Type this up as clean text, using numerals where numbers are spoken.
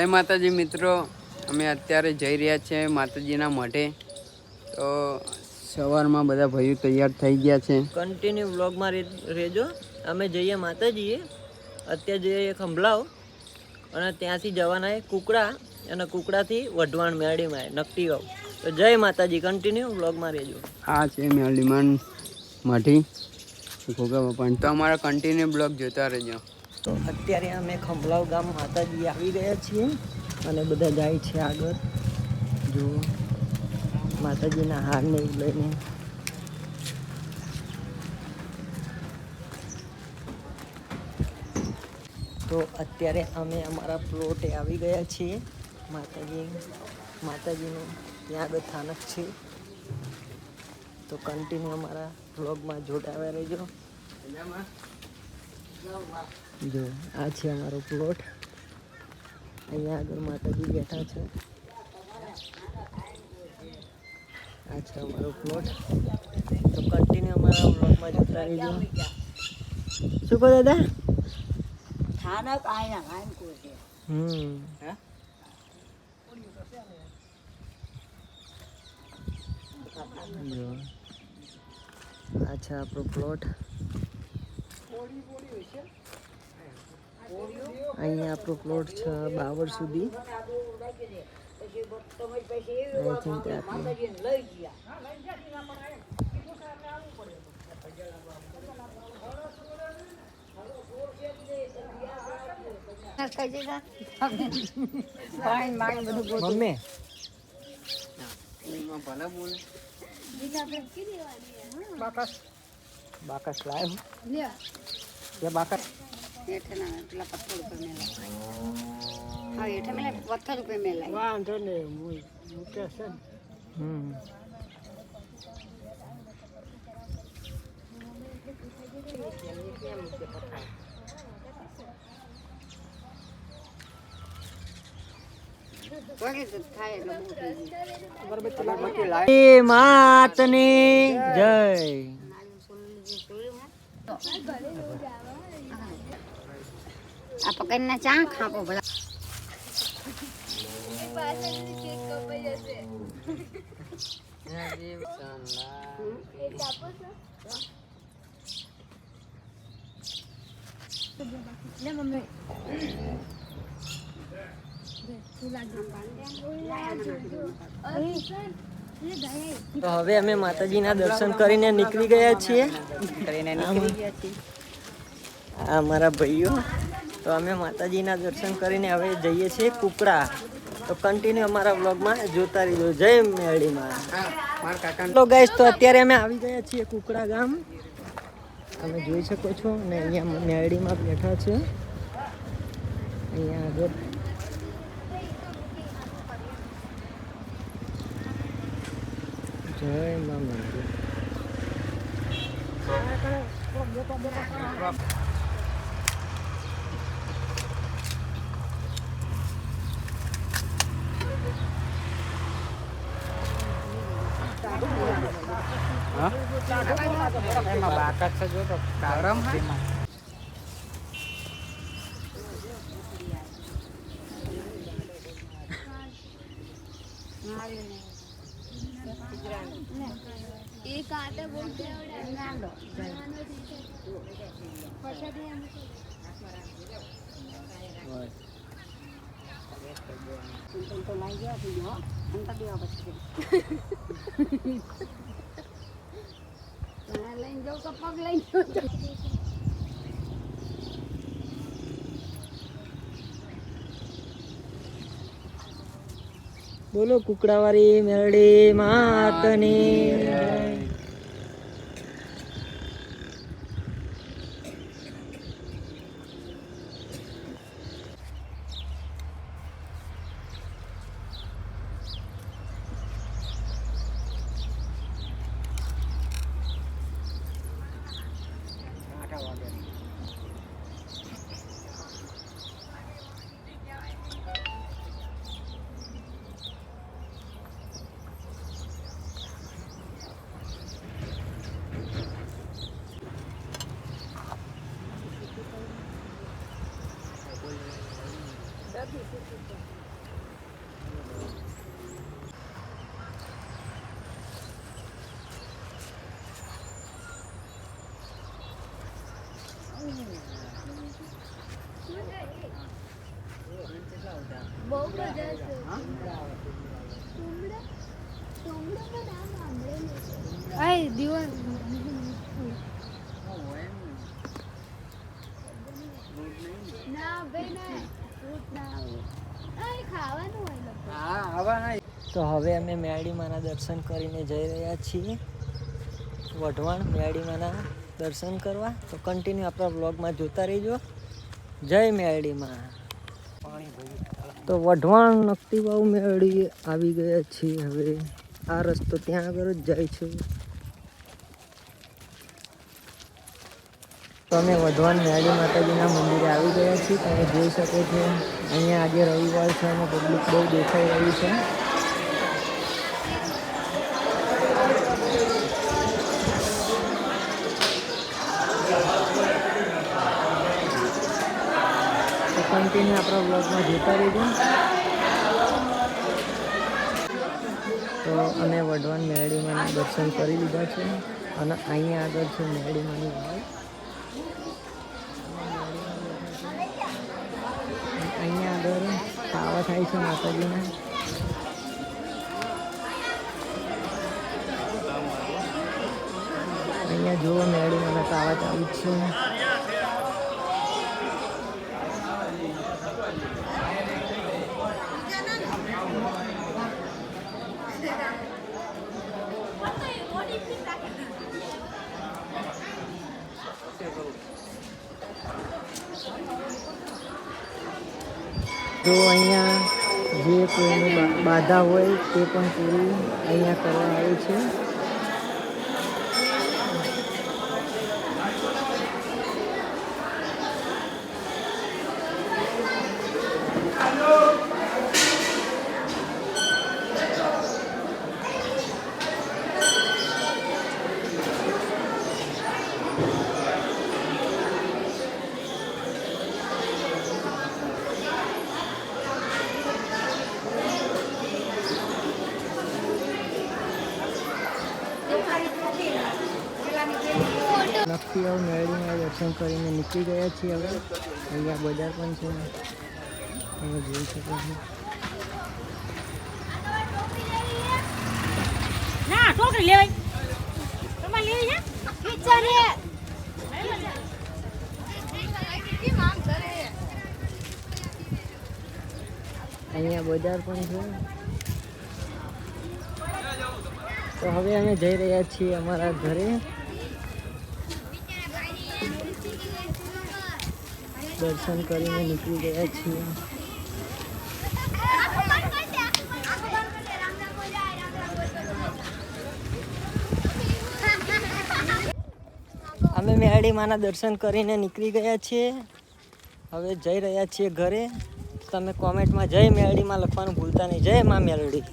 જય માતાજી મિત્રો, અમે અત્યારે જઈ રહ્યા છીએ માતાજીના મઢે. તો સવારમાં બધા ભાઈઓ તૈયાર થઈ ગયા છે. કન્ટિન્યુ વ્લોગમાં રહેજો. અમે જઈએ માતાજીએ, અત્યારે જઈએ ખંભલાવ અને ત્યાંથી જવાના એ કુકડા અને કુકડાથી વઢવાણ મેળીમાં નકટી ગાવ. તો જય માતાજી, કન્ટિન્યુ વ્લોગમાં રહેજો. આ છે મેળીમાં મઢી ગોગા બાપા. તો અમારા કન્ટિન્યુ બ્લોગ જોતા રહેજો. તો અત્યારે અમે ખંભલાવ ગામ માતાજી આવી ગયા છીએ અને બધા જાય છે આગળ. જો માતાજીના હારને લઈને. તો અત્યારે અમે અમારા પ્લોટે આવી ગયા છીએ. માતાજીનું ત્યાં આગળ સ્થાનક છે. તો કન્ટિન્યુ અમારા વ્લોગમાં જોડાવ્યા રહેજો. જો આ છે અમારો પ્લોટ. અહીંયા આગળ માતાજી બેઠા છે. આ છે અમારો પ્લોટ. તો કન્ટિન્યુ અમારા વ્લોગમાં જોતા રહેજો. શું કહો દાદા? સ્થાનક આયા આયન કો છે. જો આ છે આપણો પ્લોટ. અહીંયા આપણો પ્લોટ છે બાવર સુધી. મમ્મી બાકસ લાવ્યો બાકસ પેલા પથ્થર ઉપર મેલા. હા એઠે મેલા પથ્થર ઉપર મેલા. વાંધો નહીં મૂકે છે ને. માતની જય. આ પકડીને ચા ખાપો બધા. તો હવે અમે માતાજીના દર્શન કરીને નીકળી ગયા છીએ. આ અમારા ભાઈઓ. તો અમે માતાજીના દર્શન કરીને હવે જઈએ છીએ કુકડા. તો કન્ટિન્યુ અમારા વ્લોગમાં જોતા રહીજો. જય મેળીમાં. તો ગાઈસ, તો અત્યારે અમે આવી ગયા છીએ કુકડા ગામ. તમે જોઈ શકો છો ને અહીંયા મેળીમાં બેઠા છે. અહીંયા આગળ જય મા મેળી. એમાં બાકાત છે જો તો કારમ એક આટે બોલતે નાંદો તો લઈ ગયા છે જો અંત દેવા પછી લઈને જાઉં તો પગ લઈ જાઉં. બોલો કુકડાવાળી મેરડી માતની. તો હવે અમે મેરડીમાના દર્શન કરીને જઈ રહ્યા છીએ વઢવાણ મેરડીમાના દર્શન કરવા. તો કન્ટિન્યુ આપણા બ્લોગમાં જોતા રહીજો. જય મેરડીમાં. તો વઢવાણ નકતીવાવ મેરડી આવી ગયા છીએ. હવે આ રસ્તો ત્યાં આગળ જ જાય છે. તો અમે વઢવાણ મેરડી માતાજીના મંદિરે આવી ગયા છીએ. તમે જોઈ શકો છો અહીંયા આજે રવિવાર છે અને પબ્લિક બહુ દેખાઈ રહી છે. કન્ટિન્યુ આપણા બ્લોગમાં જોતા રહીજો. તો અમે વઢવાણ મેરડીમાના દર્શન કરી લીધા છે અને અહીંયા આગળ છે મેરડીમાની વાવ. અહીંયા આગળ પાવા થાય છે માતાજીના. અહીંયા જુઓ મેરડીમાના પાવા ચાલુ જ છે. જો અહીંયા જે કોઈની બાધા હોય તે પણ પૂરી અહીંયા કરવા આવે છે. નકતીવાવ મેરડીમાં દર્શન કરીને નીકળી ગયા છીએ. હવે અહીંયા બજાર પણ છે, તમે જોઈ શકો છો. અહીંયા બજાર પણ છે. તો હવે અમે જઈ રહ્યા છીએ અમારા ઘરે. દર્શન કરીને નીકળી ગયા છીએ. અમે મેરડીમાના દર્શન કરીને નીકળી ગયા છીએ. હવે જઈ રહ્યા છીએ ઘરે. તમે કોમેન્ટમાં જય મેરડીમાં લખવાનું ભૂલતા નહીં. જય માં મેરડી.